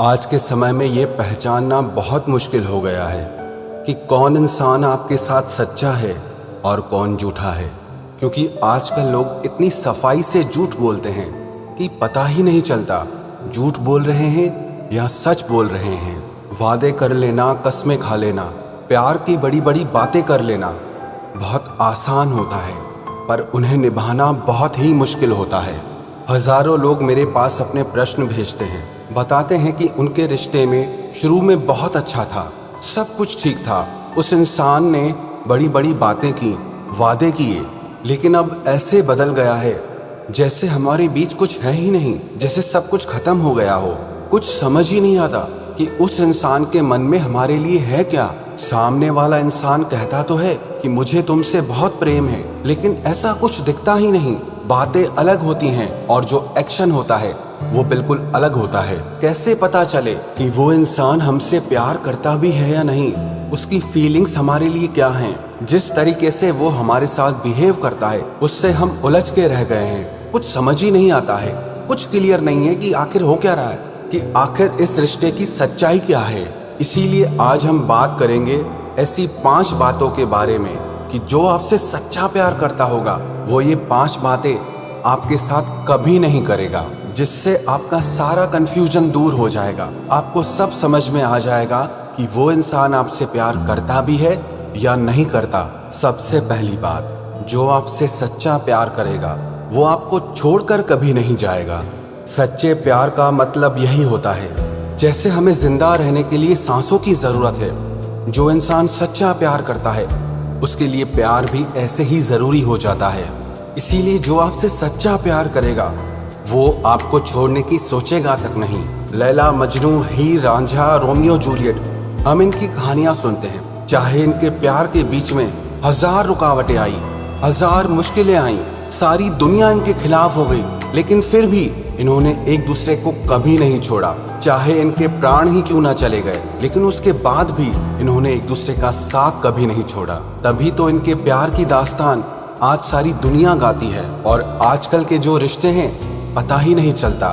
आज के समय में ये पहचानना बहुत मुश्किल हो गया है कि कौन इंसान आपके साथ सच्चा है और कौन झूठा है, क्योंकि आजकल लोग इतनी सफाई से झूठ बोलते हैं कि पता ही नहीं चलता झूठ बोल रहे हैं या सच बोल रहे हैं। वादे कर लेना, कस्में खा लेना, प्यार की बड़ी बड़ी बातें कर लेना बहुत आसान होता है, पर उन्हें निभाना बहुत ही मुश्किल होता है। हजारों लोग मेरे पास अपने प्रश्न भेजते हैं, बताते हैं कि उनके रिश्ते में शुरू में बहुत अच्छा था, सब कुछ ठीक था, उस इंसान ने बड़ी बड़ी बातें की, वादे किए, लेकिन अब ऐसे बदल गया है जैसे हमारे बीच कुछ है ही नहीं, जैसे सब कुछ खत्म हो गया हो। कुछ समझ ही नहीं आता कि उस इंसान के मन में हमारे लिए है क्या। सामने वाला इंसान कहता तो है कि मुझे तुमसे बहुत प्रेम है, लेकिन ऐसा कुछ दिखता ही नहीं। बातें अलग होती हैं और जो एक्शन होता है वो बिल्कुल अलग होता है। कैसे पता चले कि वो इंसान हमसे प्यार करता भी है या नहीं, उसकी फीलिंग्स हमारे लिए क्या हैं। जिस तरीके से वो हमारे साथ बिहेव करता है उससे हम उलझ के रह गए हैं। कुछ समझ ही नहीं आता है, कुछ क्लियर नहीं है कि आखिर हो क्या रहा है, कि आखिर इस रिश्ते की सच्चाई क्या है। इसीलिए आज हम बात करेंगे ऐसी 5 बातों के बारे में कि जो आपसे सच्चा प्यार करता होगा वो ये 5 बातें आपके साथ कभी नहीं करेगा, जिससे आपका सारा कंफ्यूजन दूर हो जाएगा। आपको सब समझ में आ जाएगा कि वो इंसान आपसे प्यार करता भी है या नहीं करता। सबसे पहली बात, जो आपसे सच्चा प्यार करेगा वो आपको छोड़कर कभी नहीं जाएगा। सच्चे प्यार का मतलब यही होता है, जैसे हमें जिंदा रहने के लिए सांसों की जरूरत है, जो इंसान सच्चा प्यार करता है उसके लिए प्यार भी ऐसे ही जरूरी हो जाता है। इसीलिए जो आपसे सच्चा प्यार करेगा वो आपको छोड़ने की सोचेगा तक नहीं। लैला मजनू, हीर रांझा, रोमियो जूलियट, हम इनकी कहानियां सुनते हैं। चाहे इनके प्यार के बीच में 1000 रुकावटें आई, 1000 मुश्किलें आई, सारी दुनिया इनके खिलाफ हो गई, लेकिन फिर भी इन्होंने एक दूसरे को कभी नहीं छोड़ा। चाहे इनके प्राण ही क्यों ना चले गए, लेकिन उसके बाद भी इन्होंने एक दूसरे का साथ कभी नहीं छोड़ा। तभी तो इनके प्यार की दास्तान आज सारी दुनिया गाती है। और आजकल के जो रिश्ते हैं पता ही नहीं चलता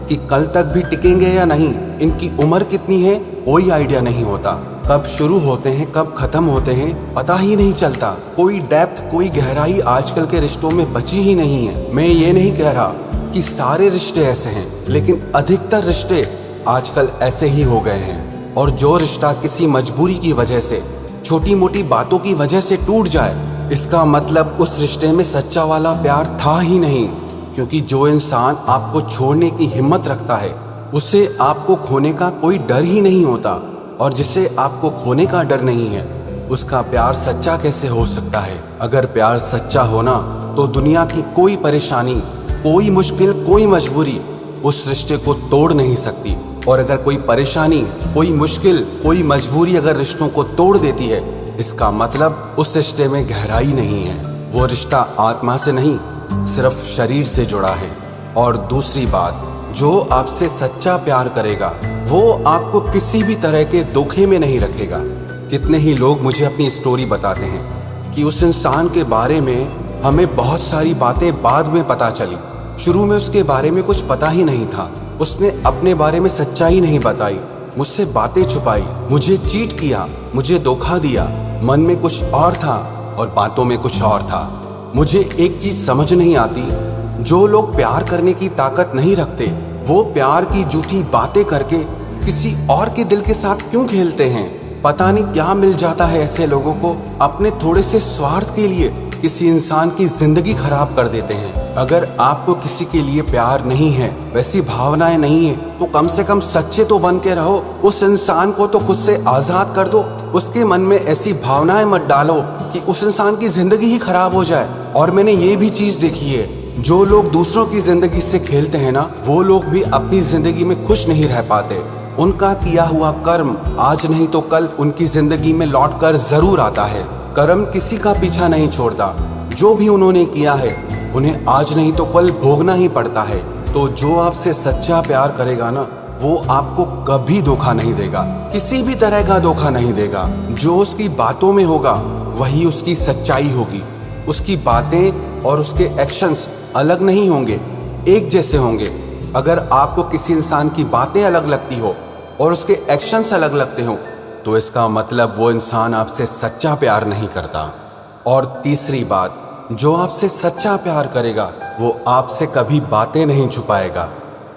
कि कल तक भी टिकेंगे या नहीं। इनकी उम्र कितनी है कोई आइडिया नहीं होता, कब शुरू होते हैं कब खत्म होते हैं पता ही नहीं चलता। कोई डेप्थ, कोई गहराई आजकल के रिश्तों में बची ही नहीं है। मैं ये नहीं कह रहा कि सारे रिश्ते ऐसे हैं, लेकिन अधिकतर रिश्ते आजकल ऐसे ही हो गए हैं। और जो रिश्ता किसी मजबूरी की वजह से, छोटी मोटी बातों की वजह से टूट जाए, इसका मतलब उस रिश्ते में सच्चा वाला प्यार था ही नहीं। क्योंकि जो इंसान आपको छोड़ने की हिम्मत रखता है उसे आपको खोने का कोई डर ही नहीं होता, और जिसे आपको खोने का डर नहीं है उसका प्यार सच्चा कैसे हो सकता है। अगर प्यार सच्चा होना तो दुनिया की कोई परेशानी, कोई मुश्किल, कोई मजबूरी उस रिश्ते को तोड़ नहीं सकती। और अगर कोई परेशानी, कोई मुश्किल, कोई मजबूरी अगर रिश्तों को तोड़ देती है, इसका मतलब उस रिश्ते में गहराई नहीं है। वो रिश्ता आत्मा से नहीं, सिर्फ शरीर से जुड़ा है। और दूसरी बात, जो आपसे सच्चा प्यार करेगा वो आपको किसी भी तरह के धोखे में नहीं रखेगा। कितने ही लोग मुझे अपनी स्टोरी बताते हैं कि उस इंसान के बारे में हमें बहुत सारी बातें बाद में पता चली, शुरू में उसके बारे में कुछ पता ही नहीं था, उसने अपने बारे में सच्चाई नहीं बताई, मुझसे बातें छुपाई, मुझे चीट किया, मुझे धोखा दिया। मन में कुछ और था और बातों में कुछ और था। मुझे एक चीज समझ नहीं आती, जो लोग प्यार करने की ताकत नहीं रखते वो प्यार की झूठी बातें करके किसी और के दिल के साथ क्यों खेलते हैं। पता नहीं क्या मिल जाता है ऐसे लोगों को, अपने थोड़े से स्वार्थ के लिए किसी इंसान की जिंदगी खराब कर देते हैं। अगर आपको किसी के लिए प्यार नहीं है, वैसी भावनाएं नहीं है, तो कम से कम सच्चे तो बन के रहो। उस इंसान को तो खुद से आजाद कर दो, उसके मन में ऐसी भावनाएं मत डालो कि उस इंसान की जिंदगी ही खराब हो जाए। और मैंने ये भी चीज देखी है, जो लोग दूसरों की जिंदगी से खेलते हैं ना, वो लोग भी अपनी जिंदगी में खुश नहीं रह पाते। उनका किया हुआ कर्म आज नहीं तो कल उनकी जिंदगी में लौट कर जरूर आता है। कर्म किसी का पीछा नहीं छोड़ता, जो भी उन्होंने किया है उन्हें आज नहीं तो कल भोगना ही पड़ता है। तो जो आपसे सच्चा प्यार करेगा ना, वो आपको कभी धोखा नहीं देगा, किसी भी तरह का धोखा नहीं देगा। जो उसकी बातों में होगा वही उसकी सच्चाई होगी। उसकी बातें और उसके एक्शंस अलग नहीं होंगे, एक जैसे होंगे। अगर आपको किसी इंसान की बातें अलग लगती हो और उसके एक्शंस अलग लगते हो, तो इसका मतलब वो इंसान आपसे सच्चा प्यार नहीं करता। और तीसरी बात, जो आपसे सच्चा प्यार करेगा वो आपसे कभी बातें नहीं छुपाएगा।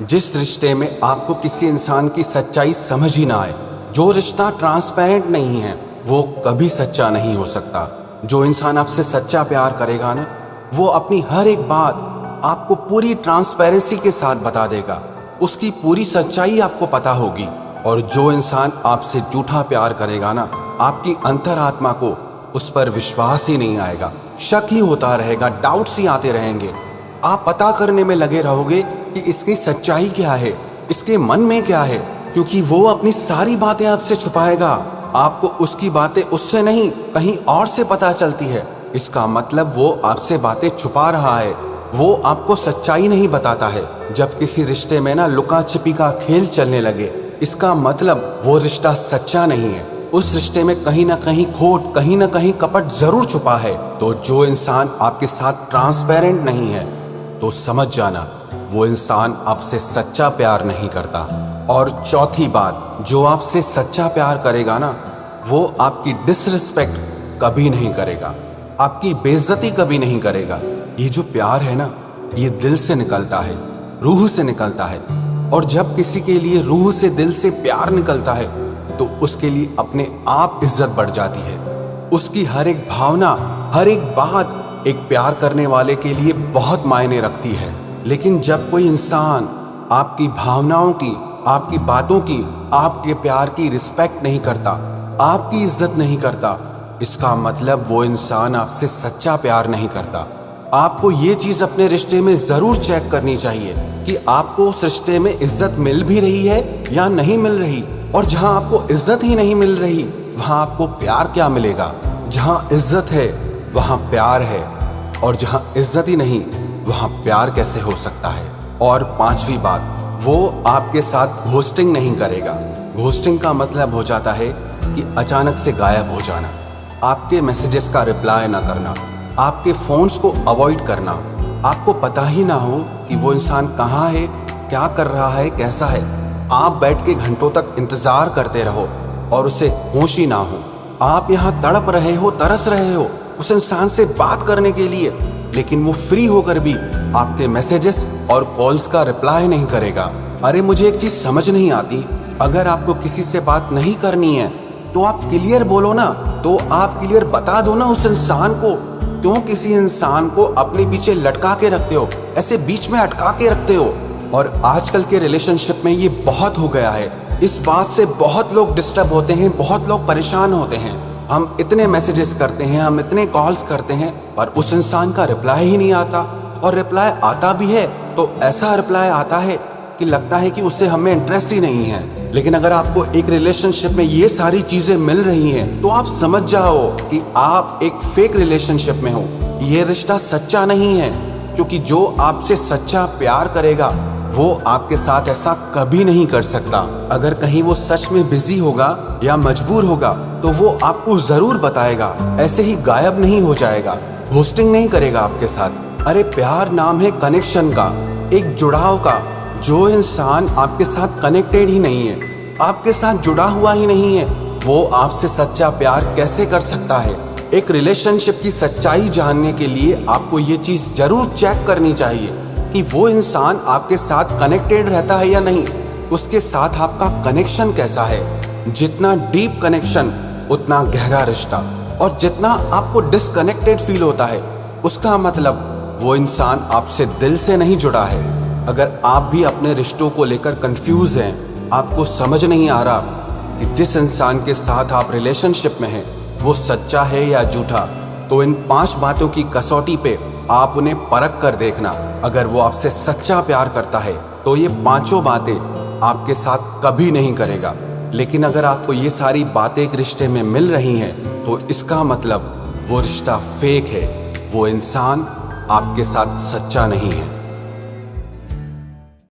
जिस रिश्ते में आपको किसी इंसान की सच्चाई समझ ही ना आए, जो रिश्ता ट्रांसपेरेंट नहीं है, वो कभी सच्चा नहीं हो सकता। जो इंसान आपसे सच्चा प्यार करेगा ना, वो अपनी हर एक बात आपको पूरी ट्रांसपेरेंसी के साथ बता देगा, उसकी पूरी सच्चाई आपको पता होगी। और जो इंसान आपसे झूठा प्यार करेगा ना, आपकी अंतरात्मा को उस पर विश्वास ही नहीं आएगा, शक ही होता रहेगा, डाउट्स ही आते रहेंगे। आप पता करने में लगे रहोगे कि इसकी सच्चाई क्या है, इसके मन में क्या है, क्योंकि वो अपनी सारी बातें आपसे छुपाएगा। आपको उसकी बातें उससे नहीं, कहीं और से पता चलती है। इसका मतलब वो आपसे बातें छुपा रहा है, वो आपको सच्चाई नहीं बताता है। जब किसी रिश्ते में ना लुका छिपी का खेल चलने लगे, इसका मतलब वो रिश्ता सच्चा नहीं है। उस रिश्ते में कहीं ना कहीं खोट, कहीं ना कहीं कपट जरूर छुपा है। तो जो इंसान आपके साथ ट्रांसपेरेंट नहीं है, तो समझ जाना वो इंसान आपसे सच्चा प्यार नहीं करता। और चौथी बात, जो आपसे सच्चा प्यार करेगा ना, वो आपकी डिसरिस्पेक्ट कभी नहीं करेगा, आपकी बेइज्जती कभी नहीं करेगा। ये जो प्यार है ना, ये दिल से निकलता है, रूह से निकलता है। और जब किसी के लिए रूह से, दिल से प्यार निकलता है, तो उसके लिए अपने आप इज्जत बढ़ जाती है। उसकी हर एक भावना, हर एक बात एक प्यार करने वाले के लिए बहुत मायने रखती है। लेकिन जब कोई इंसान आपकी भावनाओं की, आपकी बातों की, आपके प्यार की रिस्पेक्ट नहीं करता, आपकी इज्जत नहीं करता, इसका मतलब वो इंसान आपसे सच्चा प्यार नहीं करता। आपको ये चीज अपने रिश्ते में जरूर चेक करनी चाहिए कि आपको उस रिश्ते में इज्जत मिल भी रही है या नहीं मिल रही। और जहां आपको इज्जत ही नहीं मिल रही, वहां आपको प्यार क्या मिलेगा? जहां इज्जत है वहां प्यार है, और जहां इज्जत ही नहीं, वहां प्यार कैसे हो सकता है? और पांचवी बात, वो आपके साथ घोस्टिंग नहीं करेगा। घोस्टिंग का मतलब हो जाता है कि अचानक से गायब हो जाना, आपके मैसेजेस का रिप्लाई ना करना, आपके फोन्स को अवॉइड करना, आपको पता ही ना हो कि वो इंसान कहाँ है, क्या कर रहा है, कैसा है। आप बैठ के घंटों तक इंतजार करते रहो और उसे होश ही ना हो। आप यहाँ तड़प रहे हो, तरस रहे हो उस इंसान से बात करने के लिए, लेकिन वो फ्री होकर भी आपके मैसेजेस और कॉल्स का रिप्लाई नहीं करेगा। अरे मुझे एक चीज समझ नहीं आती, अगर आपको किसी से बात नहीं करनी है तो आप क्लियर बोलो ना, तो आप क्लियर बता दो ना उस इंसान को। क्यों किसी इंसान को अपने पीछे लटका के रखते हो, ऐसे बीच में अटका के रखते हो? और आजकल के रिलेशनशिप में ये बहुत हो गया है। इस बात से बहुत लोग डिस्टर्ब होते हैं, बहुत लोग परेशान होते हैं। हम इतने मैसेजेस करते हैं, हम इतने कॉल्स करते हैं, पर उस इंसान का रिप्लाई ही नहीं आता। और रिप्लाई आता भी है तो ऐसा रिप्लाई आता है कि लगता है कि उससे हमें इंटरेस्ट ही नहीं है। लेकिन अगर आपको एक रिलेशनशिप में ये सारी चीजें मिल रही हैं, तो आप समझ जाओ कि आप एक फेक रिलेशनशिप में हो। ये रिश्ता सच्चा नहीं है, क्योंकि जो आपसे सच्चा प्यार करेगा वो आपके साथ ऐसा कभी नहीं कर सकता। अगर कहीं वो सच में बिजी होगा या मजबूर होगा तो वो आपको जरूर बताएगा, ऐसे ही गायब नहीं हो जाएगा, घोस्टिंग नहीं करेगा आपके साथ। अरे प्यार नाम है कनेक्शन का, एक जुड़ाव का। जो इंसान आपके साथ कनेक्टेड ही नहीं है, आपके साथ जुड़ा हुआ ही नहीं है, वो आपसे सच्चा प्यार कैसे कर सकता है? एक रिलेशनशिप की सच्चाई जानने के लिए आपको ये चीज जरूर चेक करनी चाहिए कि वो इंसान आपके साथ कनेक्टेड रहता है या नहीं, उसके साथ आपका कनेक्शन कैसा है। जितना डीप कनेक्शन उतना गहरा रिश्ता, और जितना आपको डिसकनेक्टेड फील होता है, उसका मतलब वो इंसान आपसे दिल से नहीं जुड़ा है। अगर आप भी अपने रिश्तों को लेकर कंफ्यूज हैं, आपको समझ नहीं आ रहा कि जिस इंसान के साथ आप रिलेशनशिप में हैं वो सच्चा है या झूठा, तो इन 5 बातों की कसौटी पे आप उन्हें परख कर देखना। अगर वो आपसे सच्चा प्यार करता है तो ये 5 बातें आपके साथ कभी नहीं करेगा। लेकिन अगर आपको ये सारी बातें एक रिश्ते में मिल रही हैं, तो इसका मतलब वो रिश्ता फेक है, वो इंसान आपके साथ सच्चा नहीं है।